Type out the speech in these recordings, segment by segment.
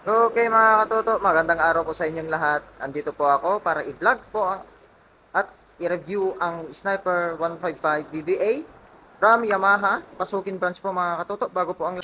Okay mga katoto, magandang araw po sa inyong lahat. Andito po ako para i-vlog po at i-review ang Sniper 155 BBA from Yamaha. Pasukin branch po mga katoto bago po ang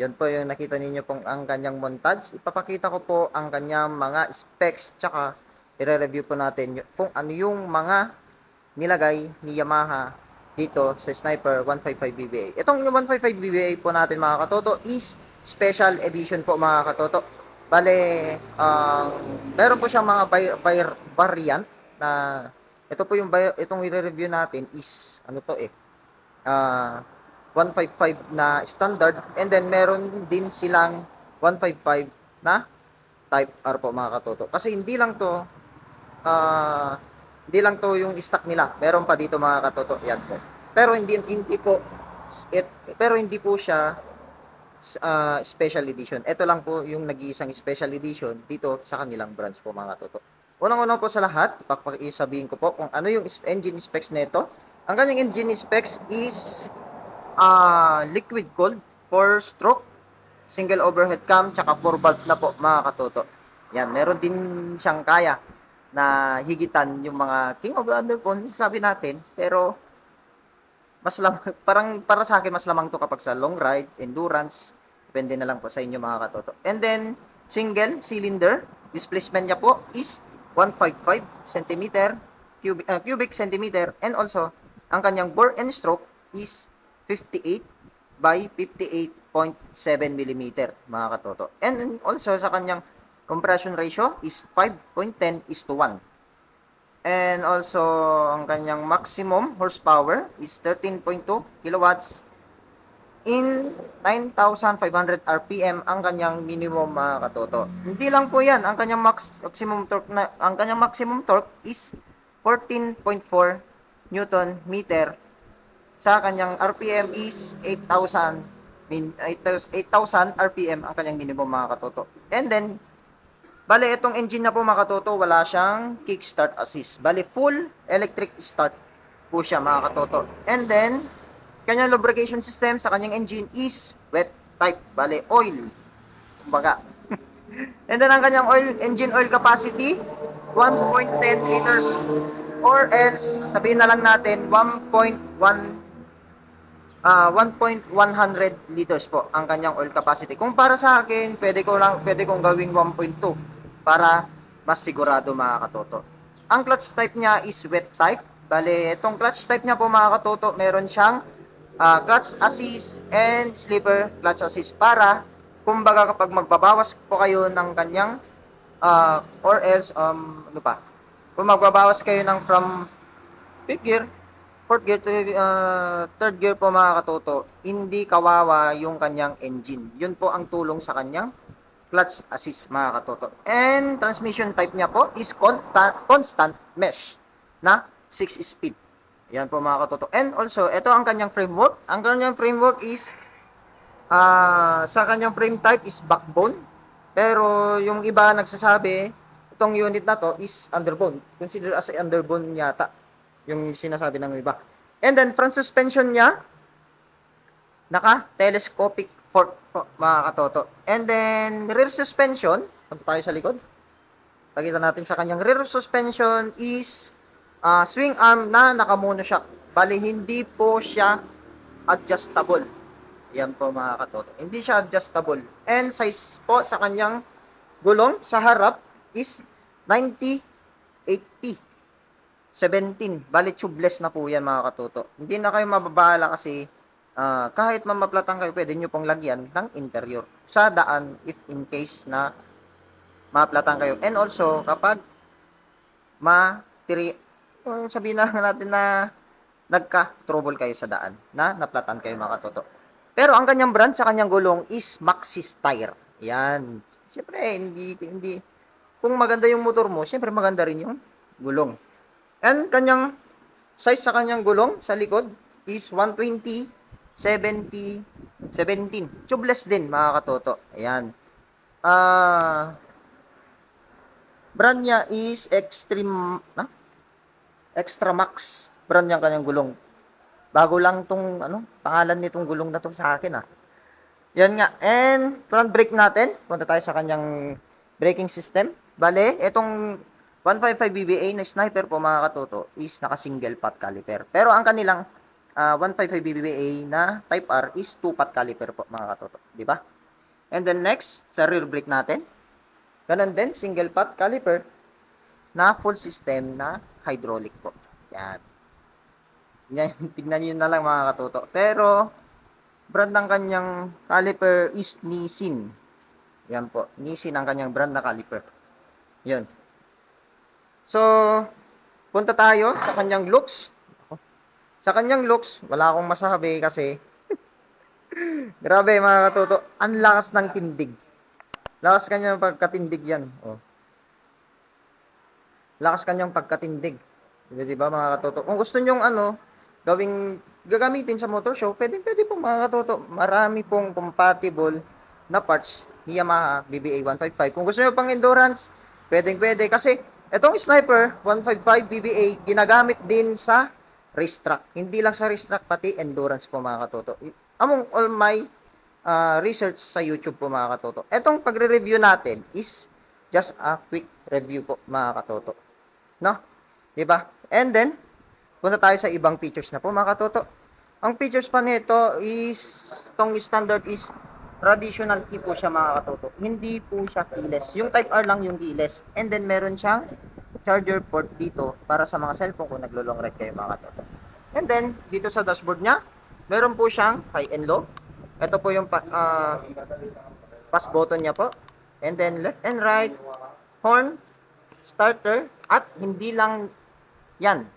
Yan po yung nakita ninyo pong ang kanyang montage. Ipapakita ko po ang kanyang mga specs tsaka i-review po natin kung ano yung mga nilagay ni Yamaha dito sa Sniper 155 BBA. Itong 155 BBA po natin mga katoto is special edition po mga katoto. Bale, meron po siyang mga variant na ito po yung itong i-review natin is ano to uh, 155 na standard and then meron din silang 155 na type R po mga katoto. Kasi uh, hindi lang to yung stock nila. Meron pa dito mga katoto. Yan po. Pero hindi po pero hindi po siya special edition. Ito lang po yung nag-iisang special edition dito sa kanilang branch po mga katoto. Unang-una po sa lahat, sabihin ko po kung ano yung engine specs nito. Ang kanyang engine specs is liquid cooled, 4 stroke, single overhead cam, tsaka 4 valve na po mga katoto. Yan, meron din siyang kaya na higitan yung mga king of the underbone, sabi natin, pero mas parang para sa akin mas lamang to kapag sa long ride, endurance, depende na lang po sa inyo mga katoto. And then, single cylinder, displacement niya po is 155 cm cubic centimeter, and also ang kanyang bore and stroke is 58 by 58.7 mm mga katoto. And also sa kanyang compression ratio is 5.10:1. And also ang kanyang maximum horsepower is 13.2 kilowatts in 9,500 RPM ang kanyang minimum mga katoto. Hindi lang po 'yan, ang kanyang maximum torque is 14.4 Newton meter. Sa kanyang RPM is 8,000 RPM ang kanyang minimum mga katoto. And then bale itong engine na po mga katoto, wala siyang kickstart assist. Bale full electric start po siya mga katoto. And then kanyang lubrication system sa kanyang engine is wet type. Bale oil. Kumbaga. And then ang kanyang engine oil capacity 1.10 liters or else sabihin na lang natin 1.100 liters po ang kanyang oil capacity. Kung para sa akin, pwede kong gawing 1.2 para mas sigurado mga katoto. Ang clutch type niya is wet type. Bale, itong clutch type niya po mga katoto, meron siyang clutch assist and slipper clutch assist para kumbaga kapag magbabawas po kayo ng kanyang or else kung magbabawas kayo ng from 5th gear, 4th gear to 3rd gear po mga katoto, hindi kawawa yung kanyang engine. Yun po ang tulong sa kanyang clutch assist mga katoto. And transmission type niya po is constant mesh na 6 speed. Yan po mga katoto. And also, ito ang kanyang framework. Ang kanyang framework is sa kanyang frame type is backbone. Pero yung iba nagsasabi, itong unit na to is underbone. Consider as underbone yata yung sinasabi ng iba. And then, front suspension niya, naka-telescopic fork po, mga katoto. And then, rear suspension, punta tayo sa likod. Pakita natin sa kanyang rear suspension is swing arm na naka-monoshock. Bali, hindi po siya adjustable. Yan po mga katoto. Hindi siya adjustable. And size po sa kanyang gulong sa harap is 90-80. 17. Bali, tubeless na po yan mga katoto. Hindi na kayo mababala kasi kahit mamaplatan kayo, pwede nyo pong lagyan ng interior sa daan if in case na maplatan kayo. And also, kapag sabihin na natin na nagka-trouble kayo sa daan, na naplatan kayo mga katoto. Pero ang kanyang brand sa kanyang gulong is Maxxis Tire. Yan. Siyempre, hindi, kung maganda yung motor mo, siyempre maganda rin yung gulong. And kanyang size sa kanyang gulong sa likod is 120, 70, 17. Tubeless din mga katoto. Ayan. Brand niya is Extra Max. Brand niya kanyang gulong. Bago lang tong pangalan nitong gulong na to sa akin Yan nga. And front brake natin. Punta tayo sa kanyang braking system. Bale, itong 155 BBA na sniper po mga katoto is naka single pot caliper. Pero ang kanilang 155 BBA na Type R is 2 pot caliper po mga katoto, di ba? And then next, sa rear brake natin. Ganun din, single pot caliper na full system na hydraulic po. Yan. Yan, tignan niyo na lang mga katoto. Pero brand ng kanyang caliper is Nissin. Yan po, Nissin ang kanyang brand na caliper. Yun. So, punta tayo sa kanyang looks. Sa kanyang looks, wala akong masabi kasi grabe mga katoto, ang lakas ng tindig. Lakas kanyang pagkatindig yan. Lakas kanyang pagkatindig. Diba mga katoto? Kung gusto nyong gagamitin sa motor show, pwede po mga katoto. Marami pong compatible na parts ni Yamaha BBA 155. Kung gusto nyo pang endurance, pwede. Kasi itong Sniper 155 BBA ginagamit din sa racetrack. Hindi lang sa racetrack, pati endurance po mga katoto. Among all my research sa YouTube po mga katoto. Itong pagre-review natin is just a quick review po mga katoto. No? Diba? And then, punta tayo sa ibang features na po mga katoto. Ang features pa nito is, itong standard is traditional key po siya mga katoto. Hindi po siya keyless. Yung Type R lang yung keyless. And then meron siyang charger port dito para sa mga cellphone kung naglo-long ride kayo mga katoto. And then, dito sa dashboard niya, meron po siyang high and low. Ito po yung pass button niya po. And then left and right, horn, starter, at hindi lang yan.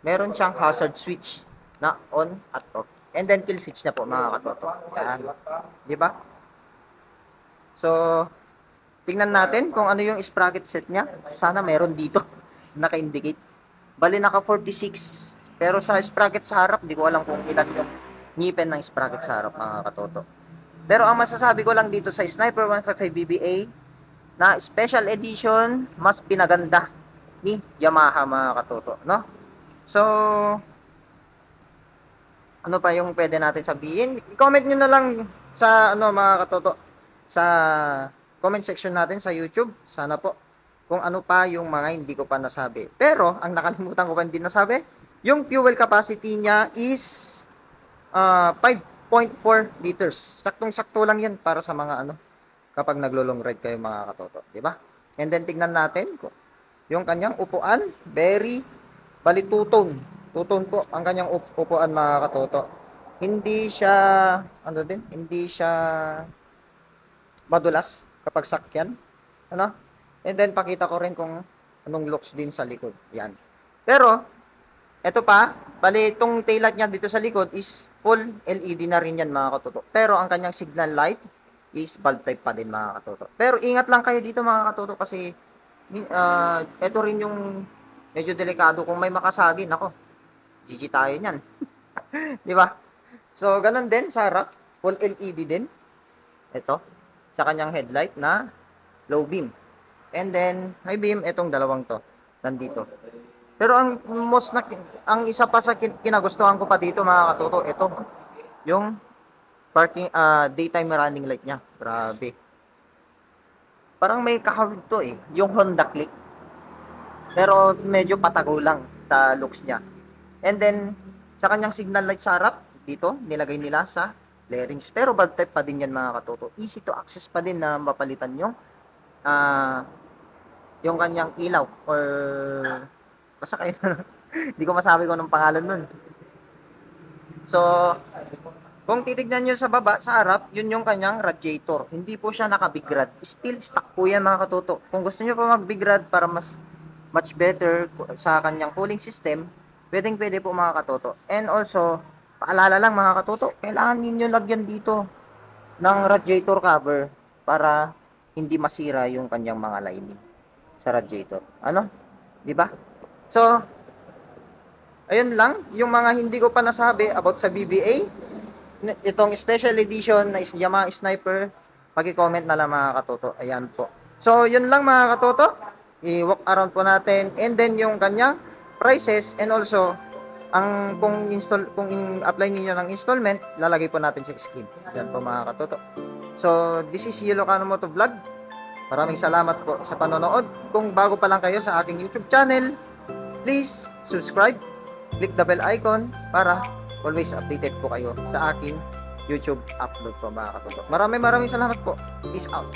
Meron siyang hazard switch na on at off. And then kill switch na po mga katoto. Yan. Di ba? So, tingnan natin kung ano yung sprocket set niya. Sana meron dito naka-indicate. Bali naka 46. Pero sa sprocket sa harap, di ko alam kung ilan yung ngipin ng sprocket sa harap mga katoto. Pero ang masasabi ko lang dito sa Sniper 155 BBA na special edition, mas pinaganda ni Yamaha mga katoto, no? So, ano pa yung pwede natin sabihin? I-comment nyo na lang sa mga katoto, sa comment section natin sa YouTube. Sana po kung ano pa yung mga hindi ko pa nasabi. Pero ang nakalimutan ko pa din nasabi, yung fuel capacity niya is 5.4 liters. Saktong-sakto lang yan para sa mga kapag naglo-long ride kayo mga katoto, di ba? And then tignan natin ko yung kanyang upuan, very bali two-tone. Two-tone po ang kanyang upuan mga katoto. Hindi siya hindi siya madulas kapag sakyan, And then pakita ko rin kung anong looks din sa likod. Yan. Pero ito pa, bali itong taillight niya dito sa likod is full LED na rin yan mga katoto. Pero ang kanyang signal light is bulb type pa din mga katoto. Pero ingat lang kayo dito mga katoto kasi ito rin yung medyo delikado kung may makasagi. Nako, GG tayo niyan. Di ba? So, ganun din sa harap, full LED din. Ito, sa kanyang headlight na low beam. And then, high beam, itong dalawang to, nandito. Pero ang isa pa sa kinagustuhan ko pa dito mga katoto, ito yung parking daytime running light niya. Grabe. Parang may kahawig to yung Honda Click. Pero medyo patago lang sa looks niya. And then sa kanyang signal light sa harap, dito nilagay nila sa flarings. Pero bulb type pa din yan mga katoto. Easy to access pa din na mapalitan yung kanyang ilaw or basta kayo hindi ko masabi kung anong pangalan nun. So, kung titignan nyo sa baba, sa harap, yun yung kanyang radiator. Hindi po siya naka-big rad. Still stock po yan mga katoto. Kung gusto nyo pa mag-big rad para much better sa kanyang cooling system, Pwedeng-pwede po mga katoto. And also, paalala lang mga katoto, kailangan ninyo lagyan dito ng radiator cover para hindi masira yung kanyang mga lining sa radiator. Ano? 'Di ba? So, ayun lang yung mga hindi ko pa nasabi about sa BBA. Itong special edition na Yamaha Sniper, paki-comment na lang mga katoto. Ayan po. So, yun lang mga katoto. I-walk around po natin and then yung kanyang prices and also kung apply niyo ng installment, lalagay po natin sa screen. Yan po mga katoto. So, this is Ilocano Moto Vlog. Maraming salamat po sa panonood. Kung bago pa lang kayo sa aking YouTube channel, please subscribe, click the bell icon para always updated po kayo sa aking YouTube upload po mga katoto. Maraming salamat po. Peace out.